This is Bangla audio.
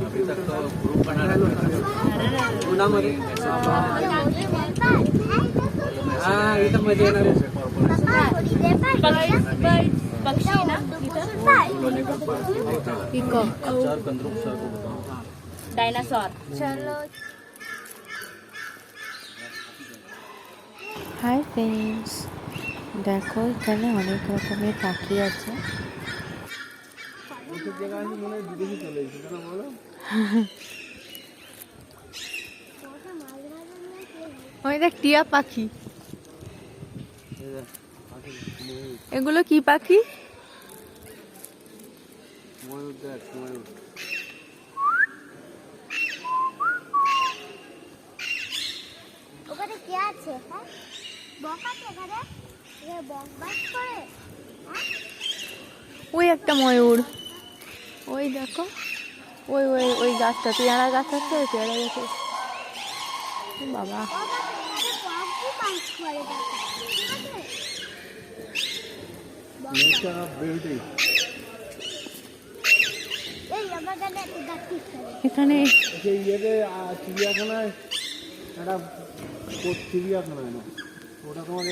अभी तक तो ग्रुप बना रहा हाँ इथं मध्ये येणार पक्षी ना डायनासोर। चलो হাই ফ্রেন্ডস, দেখো এখানে অনেক রকমের পাখি আছে। ওই দেখ টিয়া পাখি। এগুলো কি পাখি? ময়ূর দেখ ময়ূর। ওখানে কে আছে? হ্যাঁ বক আছে ওখানে, এ বক বাস করে। ওই একটা ময়ূর, ওই দেখো ওই ওই ওই গাছটা, পেয়ারা গাছ আছে, ওই পেয়ারা গাছে বাবা। এখানে চিড়িয়াখানায় একটা চিড়িয়াখানায় না ওটা তোমার